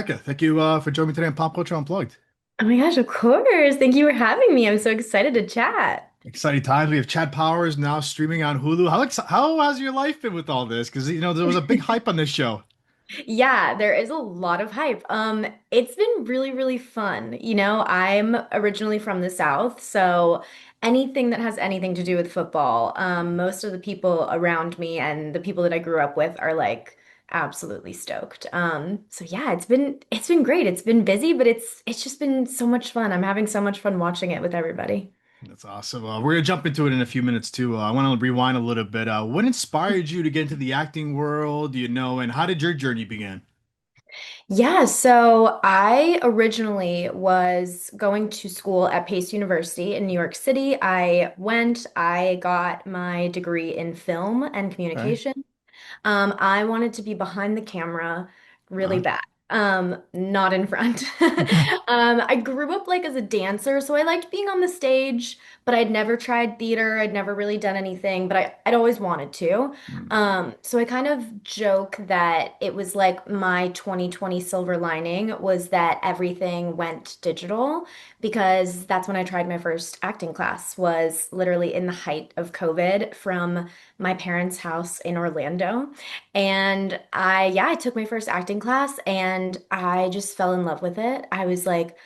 Becca, thank you for joining me today on Pop Culture Unplugged. Oh my gosh, of course. Thank you for having me. I'm so excited to chat. Exciting times. We have Chad Powers now streaming on Hulu. How has your life been with all this? Because there was a big hype on this show. Yeah, there is a lot of hype. It's been really, really fun. I'm originally from the South, so anything that has anything to do with football, most of the people around me and the people that I grew up with are like absolutely stoked. So yeah, it's been great. It's been busy, but it's just been so much fun. I'm having so much fun watching it with everybody. That's awesome. We're gonna jump into it in a few minutes too. I want to rewind a little bit. What inspired you to get into the acting world? And how did your journey begin? Yeah, so I originally was going to school at Pace University in New York City. I got my degree in film and Okay. communication. I wanted to be behind the camera really Uh, bad. Not in front. I grew up like as a dancer, so I liked being on the stage, but I'd never tried theater. I'd never really done anything, but I'd always wanted to. So I kind of joke that it was like my 2020 silver lining was that everything went digital because that's when I tried my first acting class, was literally in the height of COVID from my parents' house in Orlando. And I took my first acting class and I just fell in love with it. I was like,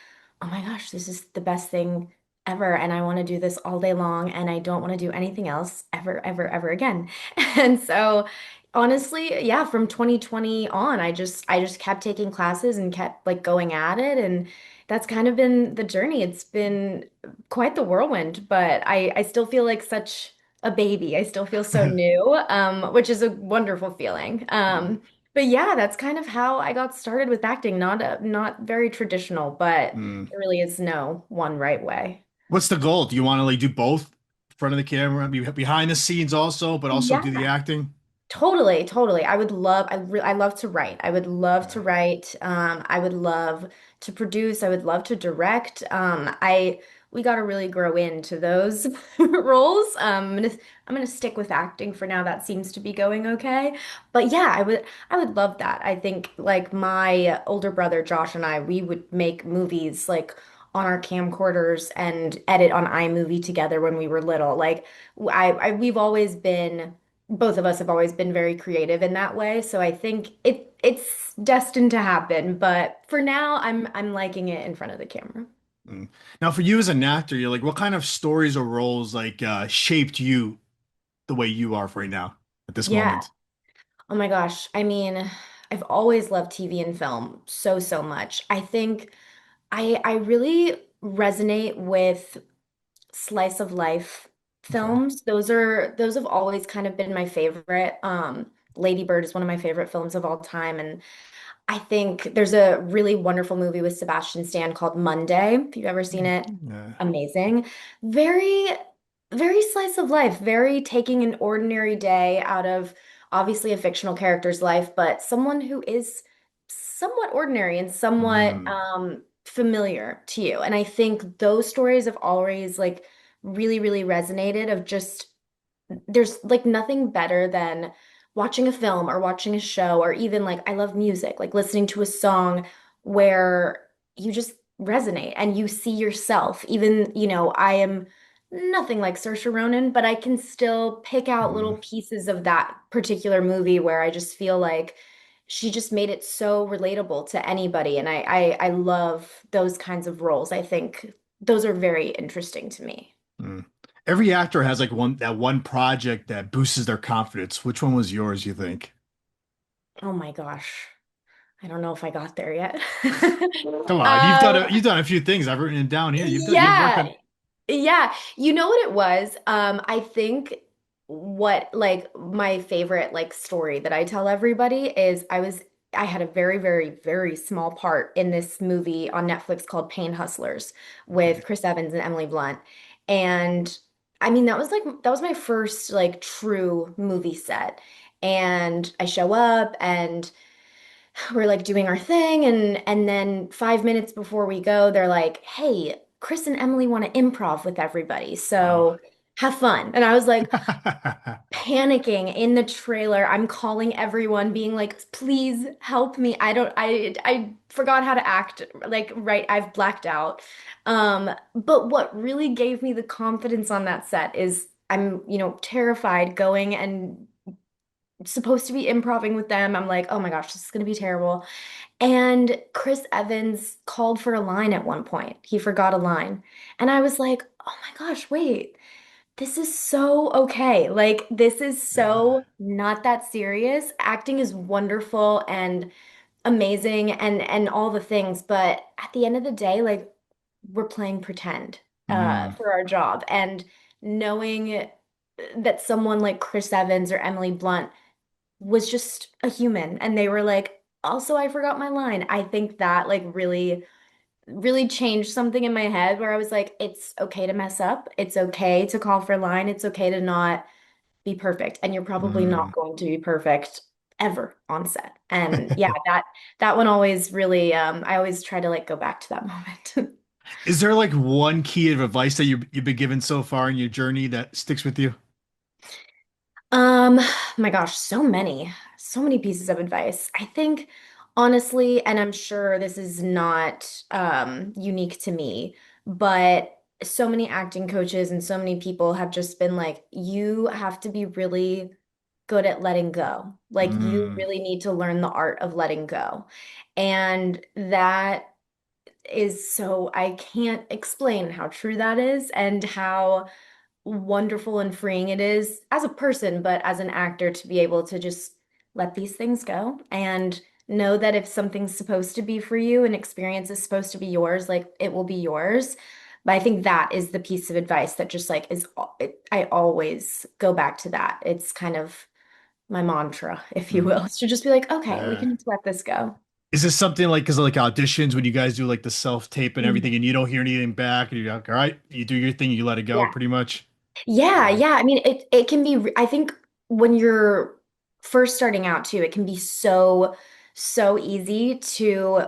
oh my gosh, this is the best thing ever. And I want to do this all day long. And I don't want to do anything else ever, ever, ever again. And so honestly, yeah, from 2020 on, I just kept taking classes and kept like going at it. And that's kind of been the journey. It's been quite the whirlwind, but I still feel like such a baby. I still feel so new, which is a wonderful feeling. But yeah, that's kind of how I got started with acting. Not very traditional, but mm. there really is no one right way. What's the goal? Do you want to like do both, front of the camera, be behind the scenes also, but also Yeah, do the acting? totally, totally. I love to write. I would love Okay. to write. I would love to produce. I would love to direct. We got to really grow into those roles. I'm gonna stick with acting for now. That seems to be going okay. But yeah, I would love that. I think like my older brother Josh and I, we would make movies like on our camcorders and edit on iMovie together when we were little. Like we've always been both of us have always been very creative in that way. So I think it's destined to happen. But for now, I'm liking it in front of the camera. Mm. Now, for you as an actor, you're like, what kind of stories or roles like shaped you the way you are right now at this Yeah. moment? Oh my gosh. I mean, I've always loved TV and film so, so much. I think I really resonate with slice of life Okay. films. Those have always kind of been my favorite. Lady Bird is one of my favorite films of all time, and I think there's a really wonderful movie with Sebastian Stan called Monday. If you've ever seen it, Yeah. amazing. Very, very slice of life, very taking an ordinary day out of obviously a fictional character's life, but someone who is somewhat ordinary and somewhat Mm. familiar to you. And I think those stories have always like really, really resonated of just there's like nothing better than watching a film or watching a show or even like I love music, like listening to a song where you just resonate and you see yourself. Even, I am nothing like Saoirse Ronan, but I can still pick out Mm. little pieces of that particular movie where I just feel like she just made it so relatable to anybody. And I love those kinds of roles. I think those are very interesting to me. Mm. Every actor has like one project that boosts their confidence. Which one was yours, you think? Oh my gosh. I don't know if I got there yet. Come on, Um, you've done a few things. I've written it down here. You've worked yeah, on. yeah. You know what it was? I think what like my favorite like story that I tell everybody is I had a very, very, very small part in this movie on Netflix called Pain Hustlers with Okay. Chris Evans and Emily Blunt. And I mean, that was my first like true movie set. And I show up and we're like doing our thing and then 5 minutes before we go they're like, hey, Chris and Emily want to improv with everybody, Oh. so have fun. And I was like, panicking in the trailer. I'm calling everyone, being like, please help me. I forgot how to act. Like, right, I've blacked out. But what really gave me the confidence on that set is I'm, terrified going and supposed to be improving with them. I'm like, oh my gosh, this is gonna be terrible. And Chris Evans called for a line at one point. He forgot a line. And I was like, oh my gosh, wait. This is so okay. Like, this is Yeah. so not that serious. Acting is wonderful and amazing and all the things, but at the end of the day, like we're playing pretend Mm. for our job. And knowing that someone like Chris Evans or Emily Blunt was just a human and they were like, also I forgot my line. I think that like really changed something in my head where I was like, it's okay to mess up. It's okay to call for a line. It's okay to not be perfect. And you're probably not Mm. going to be perfect ever on set. And yeah, that one always really I always try to like go back to that moment. Is there like one key of advice that you've been given so far in your journey that sticks with you? Um, my gosh, so many pieces of advice. I think honestly, and I'm sure this is not unique to me, but so many acting coaches and so many people have just been like, you have to be really good at letting go. Like you Mm. really need to learn the art of letting go. And that is so I can't explain how true that is and how wonderful and freeing it is as a person, but as an actor to be able to just let these things go and know that if something's supposed to be for you, an experience is supposed to be yours, like it will be yours. But I think that is the piece of advice that just like I always go back to that. It's kind of my mantra, if you Mm. will, is to just be like, okay, we Yeah. can just let this go. Is this something like because like auditions when you guys do like the self tape and Mm. everything and you don't hear anything back and you're like, all right, you do your thing, you let it go Yeah. pretty much? Yeah, Yeah. yeah. I mean, it can be, I think when you're first starting out too, it can be so easy to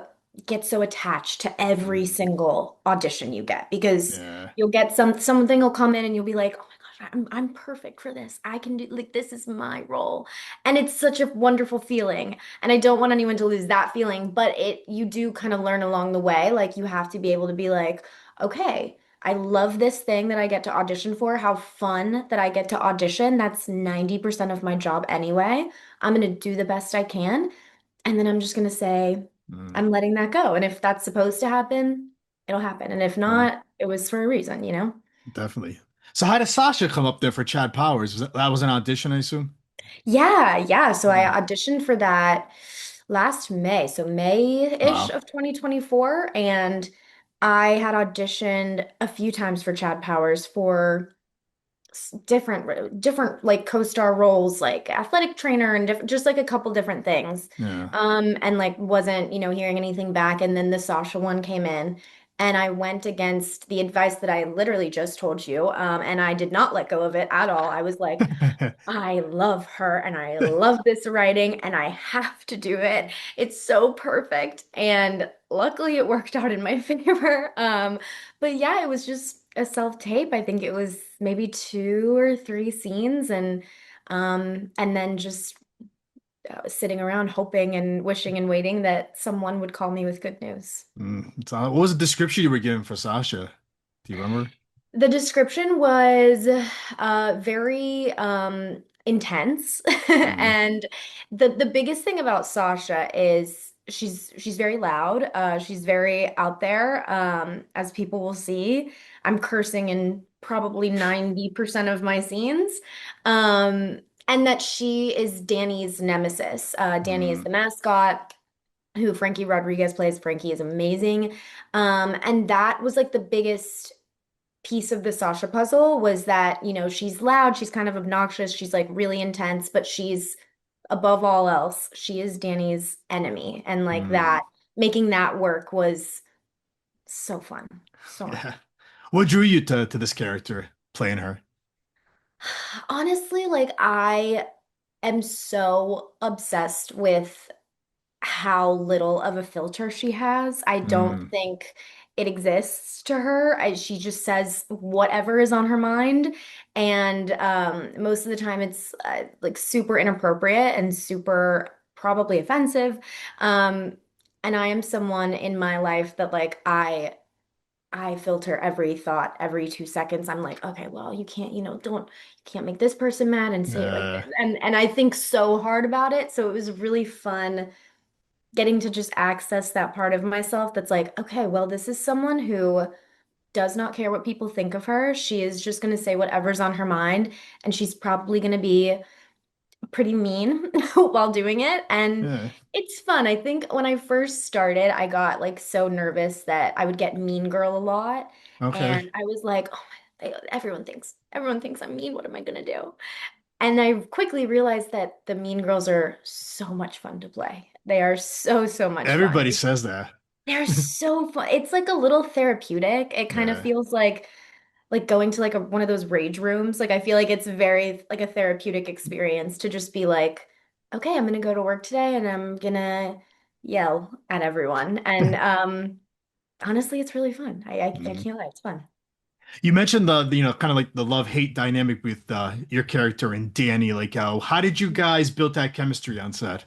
get so attached to every Mm. single audition you get because Yeah. you'll get something will come in and you'll be like, "Oh my gosh, I'm perfect for this. I can do like this is my role." And it's such a wonderful feeling. And I don't want anyone to lose that feeling, but it you do kind of learn along the way. Like you have to be able to be like, "Okay, I love this thing that I get to audition for. How fun that I get to audition. That's 90% of my job anyway. I'm going to do the best I can. And then I'm just going to say, Mm. I'm letting that go. And if that's supposed to happen, it'll happen. And if Yeah. not, it was for a reason, you know? Definitely. So how did Sasha come up there for Chad Powers? That was an audition, I assume? Yeah, yeah. So I Mm. auditioned for that last May, so May-ish Wow. of 2024. And I had auditioned a few times for Chad Powers for different like co-star roles like athletic trainer and just like a couple different things Yeah. and like wasn't hearing anything back and then the Sasha one came in and I went against the advice that I literally just told you and I did not let go of it at all. I was like, I love her and I love this writing and I have to do it. It's so perfect. And luckily it worked out in my favor. But yeah, it was just a self-tape. I think it was maybe two or three scenes and then just sitting around hoping and wishing and waiting that someone would call me with good news. Mm. So what was the description you were given for Sasha? Do you remember? The description was very intense Mm. and the biggest thing about Sasha is she's very loud. She's very out there as people will see. I'm cursing in probably 90% of my scenes. Um, and that she is Danny's nemesis. Danny is Mm. the mascot who Frankie Rodriguez plays. Frankie is amazing. And that was like the biggest piece of the Sasha puzzle was that, she's loud, she's kind of obnoxious, she's like really intense, but she's above all else, she is Danny's enemy. And like Mm. that, making that work was so fun. So much Yeah. What drew you to this character playing her? fun. Honestly, like I am so obsessed with how little of a filter she has. I don't Mm. think it exists to her. She just says whatever is on her mind, and most of the time it's like super inappropriate and super probably offensive. Um, and I am someone in my life that like I filter every thought every 2 seconds. I'm like, okay, well, you can't, don't you can't make this person mad and say it like Uh, this. And I think so hard about it. So it was really fun getting to just access that part of myself that's like, okay, well, this is someone who does not care what people think of her. She is just going to say whatever's on her mind, and she's probably going to be pretty mean while doing it. And yeah. it's fun. I think when I first started, I got like so nervous that I would get mean girl a lot. Okay. And I was like, oh my, everyone thinks I'm mean. What am I gonna do? And I quickly realized that the mean girls are so much fun to play. They are so, so much fun. Everybody says that. They're so fun. It's like a little therapeutic. It kind of Yeah. feels like going to like one of those rage rooms. Like I feel like it's very like a therapeutic experience to just be like, okay, I'm gonna go to work today and I'm gonna yell at everyone. And honestly, it's really fun. I Mm. can't lie, it's fun. You mentioned the kind of like the love-hate dynamic with your character and Danny. Like, how did you guys build that chemistry on set?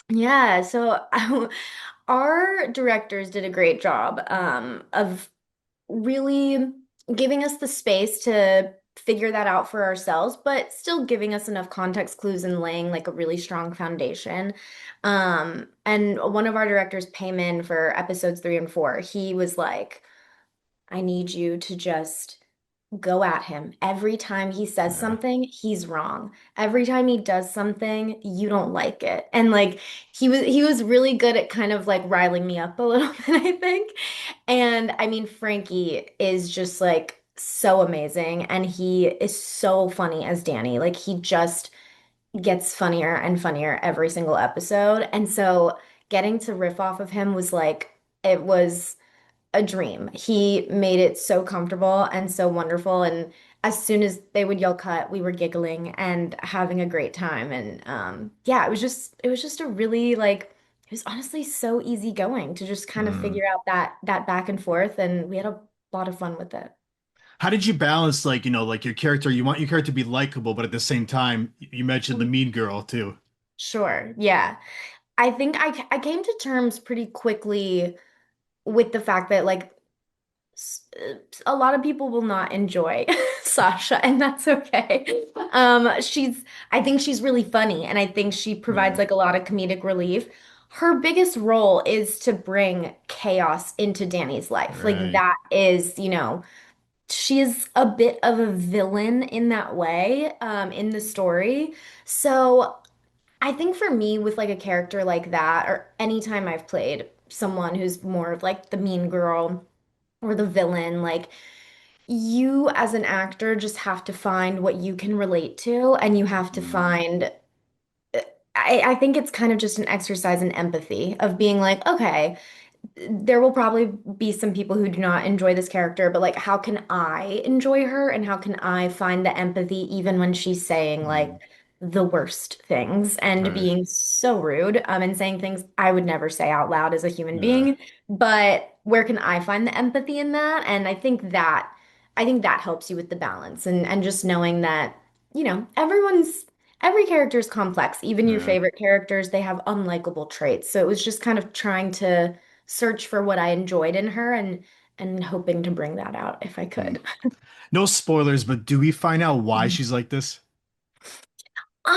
Yeah, so our directors did a great job of really giving us the space to figure that out for ourselves, but still giving us enough context clues and laying like a really strong foundation. And one of our directors, Payman, for episodes 3 and 4, he was like, I need you to just go at him. Every time he says Yeah. something, he's wrong. Every time he does something, you don't like it. And like he was really good at kind of like riling me up a little bit, I think. And I mean, Frankie is just like so amazing and he is so funny as Danny. Like he just gets funnier and funnier every single episode. And so getting to riff off of him was like it was a dream. He made it so comfortable and so wonderful. And as soon as they would yell cut, we were giggling and having a great time. And yeah, it was just a really like it was honestly so easygoing to just kind of Mm. figure out that back and forth, and we had a lot of fun with it. How did you balance like, like your character, you want your character to be likable, but at the same time, you mentioned the mean girl too. Sure. Yeah. I think I came to terms pretty quickly with the fact that like a lot of people will not enjoy Sasha, and that's okay. I think she's really funny, and I think she provides Yeah. like a lot of comedic relief. Her biggest role is to bring chaos into Danny's life. Like Right. that is, she is a bit of a villain in that way, in the story. So I think for me, with like a character like that, or anytime I've played someone who's more of like the mean girl or the villain, like you as an actor just have to find what you can relate to, and you have to Mm. find I think it's kind of just an exercise in empathy of being like, okay, there will probably be some people who do not enjoy this character, but like, how can I enjoy her and how can I find the empathy even when she's saying like Mm. the worst things and Right. being so rude, and saying things I would never say out loud as a human Yeah. being. But where can I find the empathy in that? And I think that helps you with the balance and just knowing that, every character is complex. Even your Yeah. favorite characters, they have unlikable traits. So it was just kind of trying to search for what I enjoyed in her and hoping to bring that out if I Mm. could. No spoilers, but do we find out why Mhm. she's like this? Um,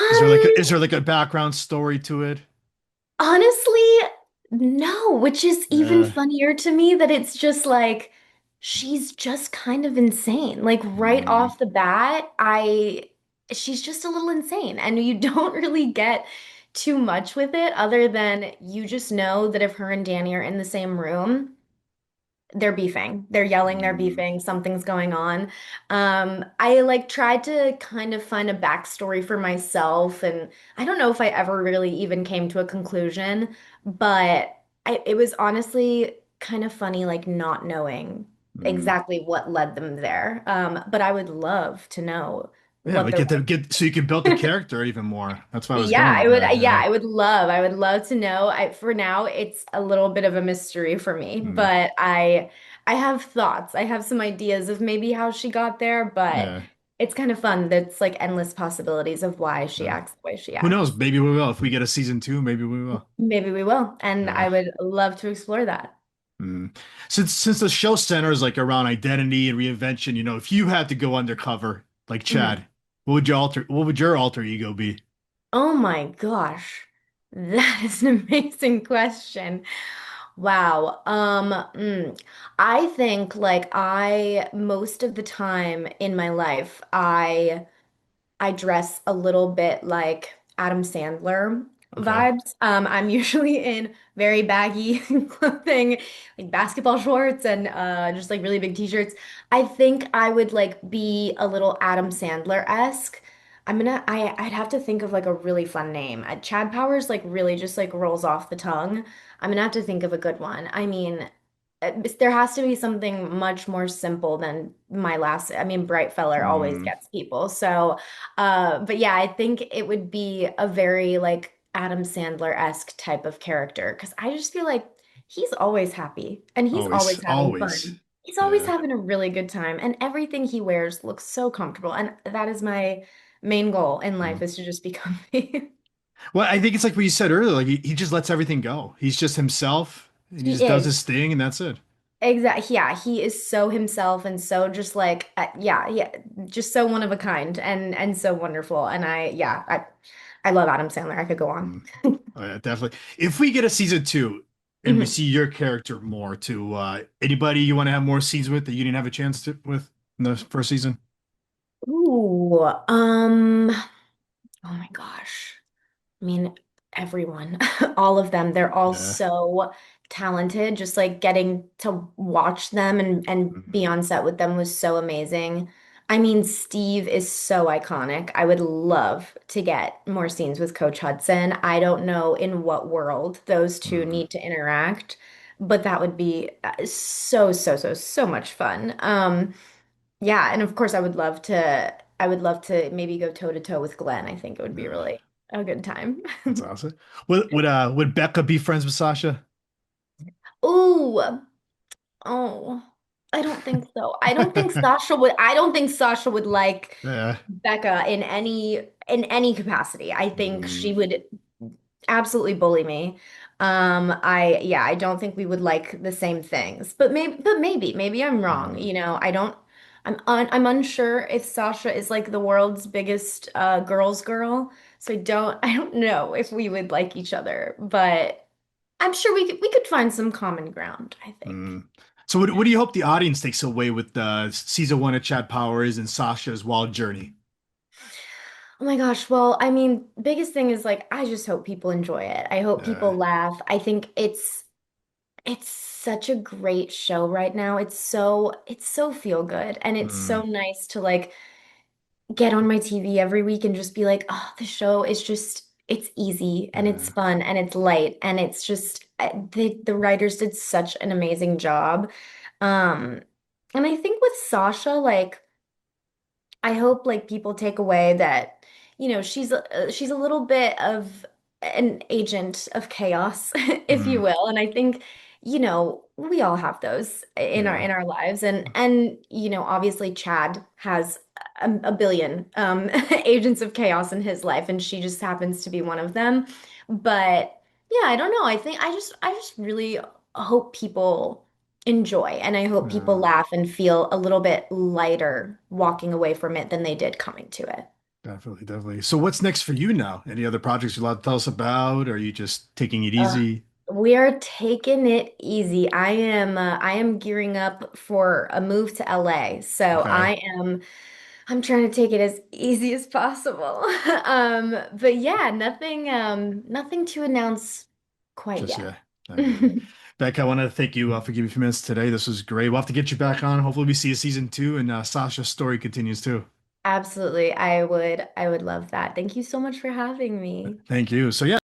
Is there like a background story to it? Honestly, no, which is even Yeah. funnier to me that it's just like she's just kind of insane. Like right Mm. off the bat, she's just a little insane and you don't really get too much with it other than you just know that if her and Danny are in the same room, they're beefing. They're yelling, they're Mm. beefing, something's going on. I like tried to kind of find a backstory for myself, and I don't know if I ever really even came to a conclusion, but it was honestly kind of funny, like not knowing Mm. exactly what led them there. But I would love to know Yeah, what like they're get so you can build the character even more. That's what I was Yeah, going I with would. that. Yeah, Yeah. I would love to know. For now, it's a little bit of a mystery for me, Mm, but I have thoughts. I have some ideas of maybe how she got there, but yeah. it's kind of fun. There's like endless possibilities of why she Yeah. acts the way she Who knows? acts. Maybe we will. If we get a season two, maybe we will. Maybe we will, and Yeah. I would love to explore that. Mm. Since the show centers like around identity and reinvention, if you had to go undercover like Mhm. Chad, what would your alter ego be? Oh my gosh, that is an amazing question. Wow. I think like I most of the time in my life, I dress a little bit like Adam Sandler Okay. vibes. I'm usually in very baggy clothing, like basketball shorts and just like really big t-shirts. I think I would like be a little Adam Sandler-esque. I'd have to think of like a really fun name. Chad Powers like really just like rolls off the tongue. I'm gonna have to think of a good one. I mean, there has to be something much more simple than my last. I mean, Brightfeller always Mm, gets people. So, but yeah, I think it would be a very like Adam Sandler-esque type of character because I just feel like he's always happy and he's always, always having always. fun. He's always Yeah. having a really good time and everything he wears looks so comfortable. And that is my main goal in life Mm. is to just be comfy. Well, I think it's like what you said earlier. Like he just lets everything go. He's just himself, and he He just does is. his thing, and that's it. Exactly. Yeah, he is so himself and so just like yeah, just so one of a kind and so wonderful. And I love Adam Sandler. I could go on. Mm. Oh, yeah, definitely. If we get a season two and we Mhm. see your character more to anybody you want to have more scenes with that you didn't have a chance to with in the first season? Ooh, oh my gosh. I mean, everyone, all of them, they're all Yeah. so talented. Just like getting to watch them and Mhm. be on set with them was so amazing. I mean, Steve is so iconic. I would love to get more scenes with Coach Hudson. I don't know in what world those two Mhm. need to interact, but that would be so much fun. Yeah, and of course I would love to maybe go toe to toe with Glenn. I think it would be Yeah. really a good time. That's awesome. Would Becca be friends with Sasha? Ooh, oh, I don't think so. I don't think Sasha would like Yeah. Becca in any capacity. I think Mm, she would absolutely bully me. I don't think we would like the same things. Maybe I'm wrong. mm, I'm unsure if Sasha is like the world's biggest girl's girl. So I don't know if we would like each other, but I'm sure we could find some common ground, I think. mm. So what do you hope the audience takes away with season one of Chad Powers and Sasha's wild journey? Oh my gosh. Well, I mean, biggest thing is like I just hope people enjoy it. I hope Yeah. people laugh. I think it's such a great show right now. It's so feel good and it's so Mm, nice to like get on my TV every week and just be like, "Oh, the show is just it's easy and it's yeah. fun and it's light and it's just the writers did such an amazing job." Um and I think with Sasha like I hope like people take away that, she's a little bit of an agent of chaos, if you Mm, will. And I think, we all have those yeah. in our lives. And obviously Chad has a billion agents of chaos in his life, and she just happens to be one of them. But yeah, I don't know. I just really hope people enjoy. And I hope people Yeah. laugh and feel a little bit lighter walking away from it than they did coming to it. Definitely, definitely. So what's next for you now? Any other projects you'd love to tell us about? Or are you just taking it Uh, easy? we are taking it easy. I am gearing up for a move to LA. So Okay. I'm trying to take it as easy as possible. But yeah, nothing to announce quite Just yet. yeah. I get it. Beck, I want to thank you for giving me a few minutes today. This was great. We'll have to get you back on. Hopefully we see a season two and Sasha's story continues too. Absolutely. I would love that. Thank you so much for having me. Thank you. So yeah.